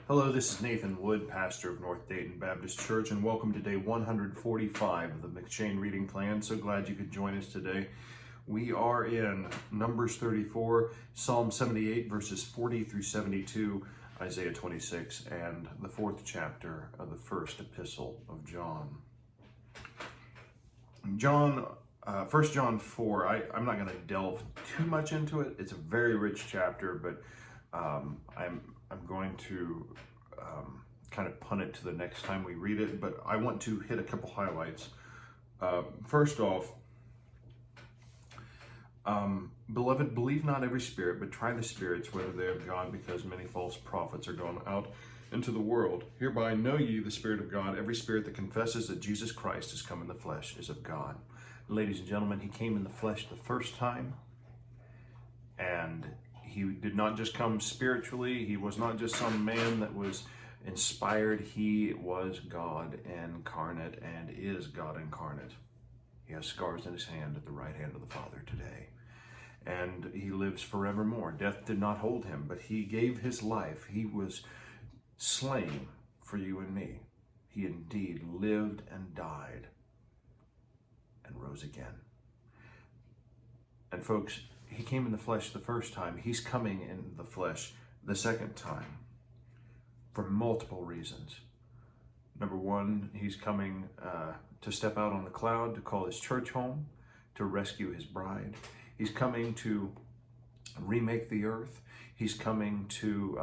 Hello, this is Nathan Wood, pastor of North Dayton Baptist Church, and welcome to day 145 of the McShane reading plan. So glad you could join us today. We are in Numbers 34, Psalm 78, verses 40 through 72, Isaiah 26, and the fourth chapter of the first epistle of John. 1 John 4, I'm not going to delve too much into it. It's a very rich chapter, but I'm going to kind of punt it to the next time we read it, but I want to hit a couple highlights. First off, beloved, believe not every spirit, but try the spirits, whether they are of God, because many false prophets are gone out into the world. Hereby know ye the Spirit of God. Every spirit that confesses that Jesus Christ is come in the flesh is of God. Ladies and gentlemen, he came in the flesh the first time, and he did not just come spiritually. He was not just some man that was inspired. He was God incarnate and is God incarnate. He has scars in his hand at the right hand of the Father today. And he lives forevermore. Death did not hold him, but he gave his life. He was slain for you and me. He indeed lived and died and rose again. And folks, he came in the flesh the first time. He's coming in the flesh the second time for multiple reasons. Number one, he's coming to step out on the cloud, to call his church home, to rescue his bride. He's coming to remake the earth. He's coming to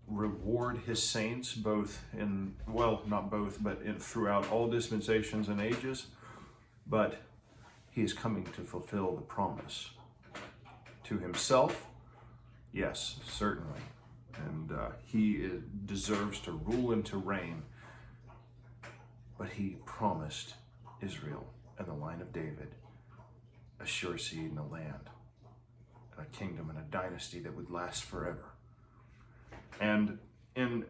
reward his saints, both in, well, not both, but throughout all dispensations and ages. But he is coming to fulfill the promise to himself. Yes, certainly. And he deserves to rule and to reign. But he promised Israel and the line of David a sure seed in the land, a kingdom and a dynasty that would last forever. And in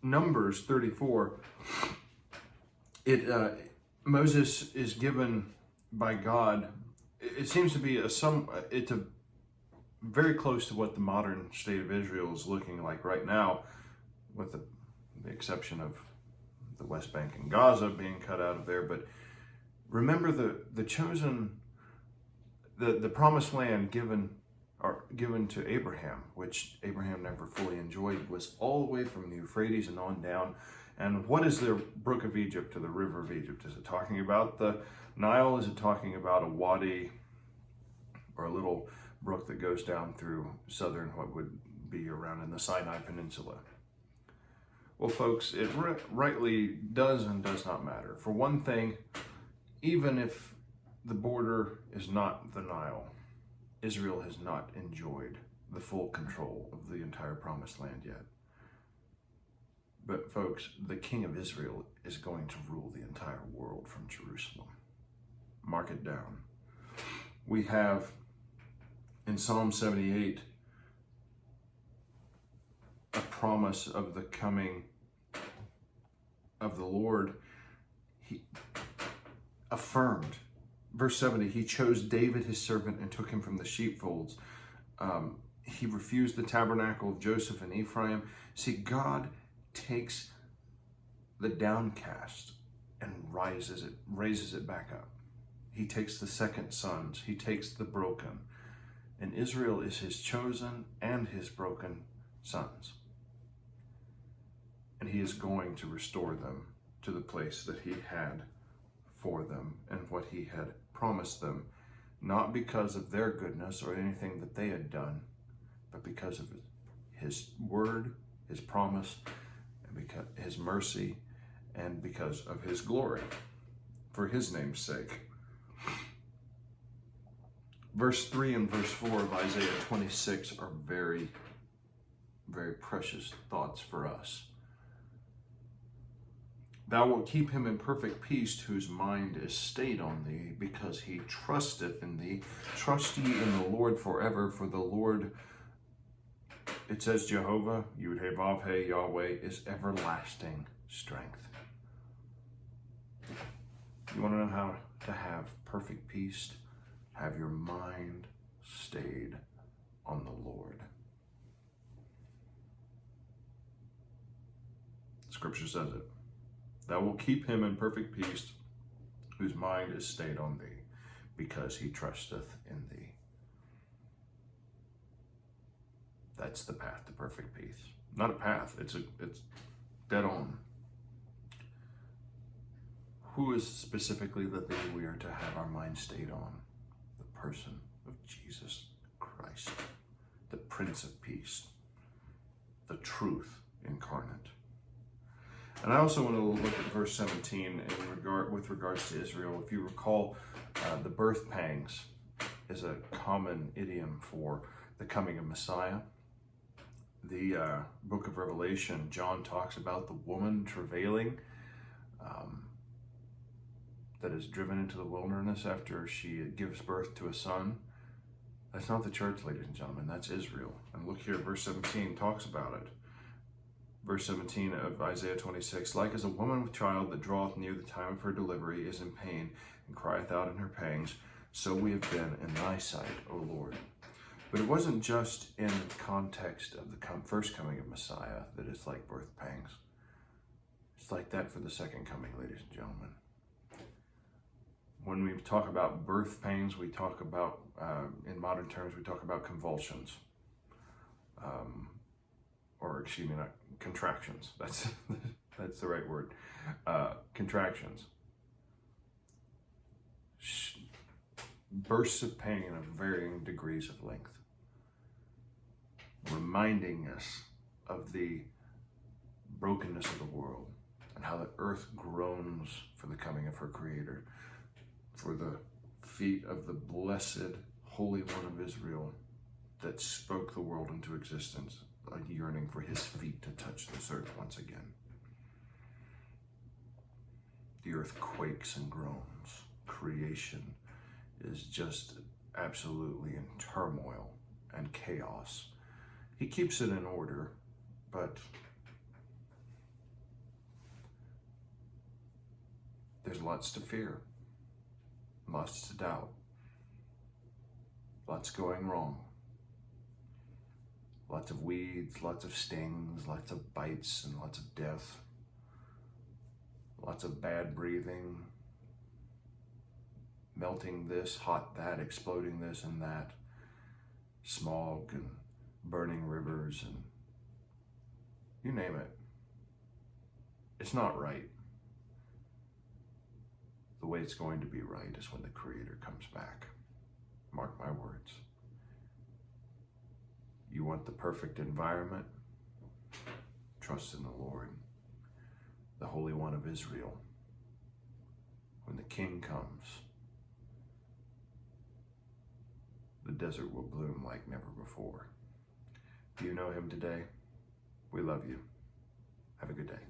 Numbers 34, Moses is given by God. It seems to be it's very close to what the modern state of Israel is looking like right now, with the exception of the West Bank and Gaza being cut out of there. But remember the chosen, the promised land given to Abraham, which Abraham never fully enjoyed, was all the way from the Euphrates and on down. And what is the brook of Egypt to the river of Egypt? Is it talking about the Nile? Is it talking about a wadi or a little brook that goes down through southern, what would be around in the Sinai Peninsula? Well, folks, it rightly does and does not matter. For one thing, even if the border is not the Nile, Israel has not enjoyed the full control of the entire promised land yet. But folks, the King of Israel is going to rule the entire world from Jerusalem. Mark it down. We have in Psalm 78 a promise of the coming of the Lord. He affirmed. Verse 70, he chose David his servant and took him from the sheepfolds. He refused the tabernacle of Joseph and Ephraim. See, God takes the downcast and raises it back up. He takes the second sons. He takes the broken. And Israel is his chosen and his broken sons. And he is going to restore them to the place that he had for them and what he had promised them, not because of their goodness or anything that they had done, but because of his word, his promise, and because his mercy, and because of his glory, for his name's sake. Verse 3 and verse 4 of Isaiah 26 are very, very precious thoughts for us. Thou wilt keep him in perfect peace, whose mind is stayed on thee, because he trusteth in thee. Trust ye in the Lord forever, for the Lord, it says Jehovah, Yud-Heh-Vav-Heh, Yahweh, is everlasting strength. You want to know how to have perfect peace? Have your mind stayed on the Lord. Scripture says it. Thou wilt keep him in perfect peace, whose mind is stayed on thee, because he trusteth in thee. That's the path to perfect peace. Not a path, it's dead on. Who is specifically the thing we are to have our mind stayed on? The person of Jesus Christ, the Prince of Peace, the truth incarnate. And I also want to look at verse 17 with regards to Israel. If you recall, the birth pangs is a common idiom for the coming of Messiah. The book of Revelation, John talks about the woman travailing that is driven into the wilderness after she gives birth to a son. That's not the church, ladies and gentlemen. That's Israel. And look here, verse 17 talks about it. Verse 17 of Isaiah 26, like as a woman with child that draweth near the time of her delivery is in pain and crieth out in her pangs, so we have been in thy sight, O Lord. But it wasn't just in the context of the first coming of Messiah that it's like birth pangs. It's like that for the second coming, ladies and gentlemen. When we talk about birth pains, we talk about, in modern terms, we talk about convulsions. Or excuse me, not contractions. That's the right word. Contractions. Bursts of pain of varying degrees of length, reminding us of the brokenness of the world and how the earth groans for the coming of her Creator, for the feet of the blessed Holy One of Israel that spoke the world into existence, a yearning for his feet to touch this earth once again. The earth quakes and groans. Creation is just absolutely in turmoil and chaos. He keeps it in order, but there's lots to fear, lots to doubt, lots going wrong. Lots of weeds, lots of stings, lots of bites, and lots of death. Lots of bad breathing, melting this, hot that, exploding this and that. Smog and burning rivers and you name it. It's not right. The way it's going to be right is when the Creator comes back. Mark my words. You want the perfect environment? Trust in the Lord, the Holy One of Israel. When the King comes, the desert will bloom like never before. Do you know him today? We love you. Have a good day.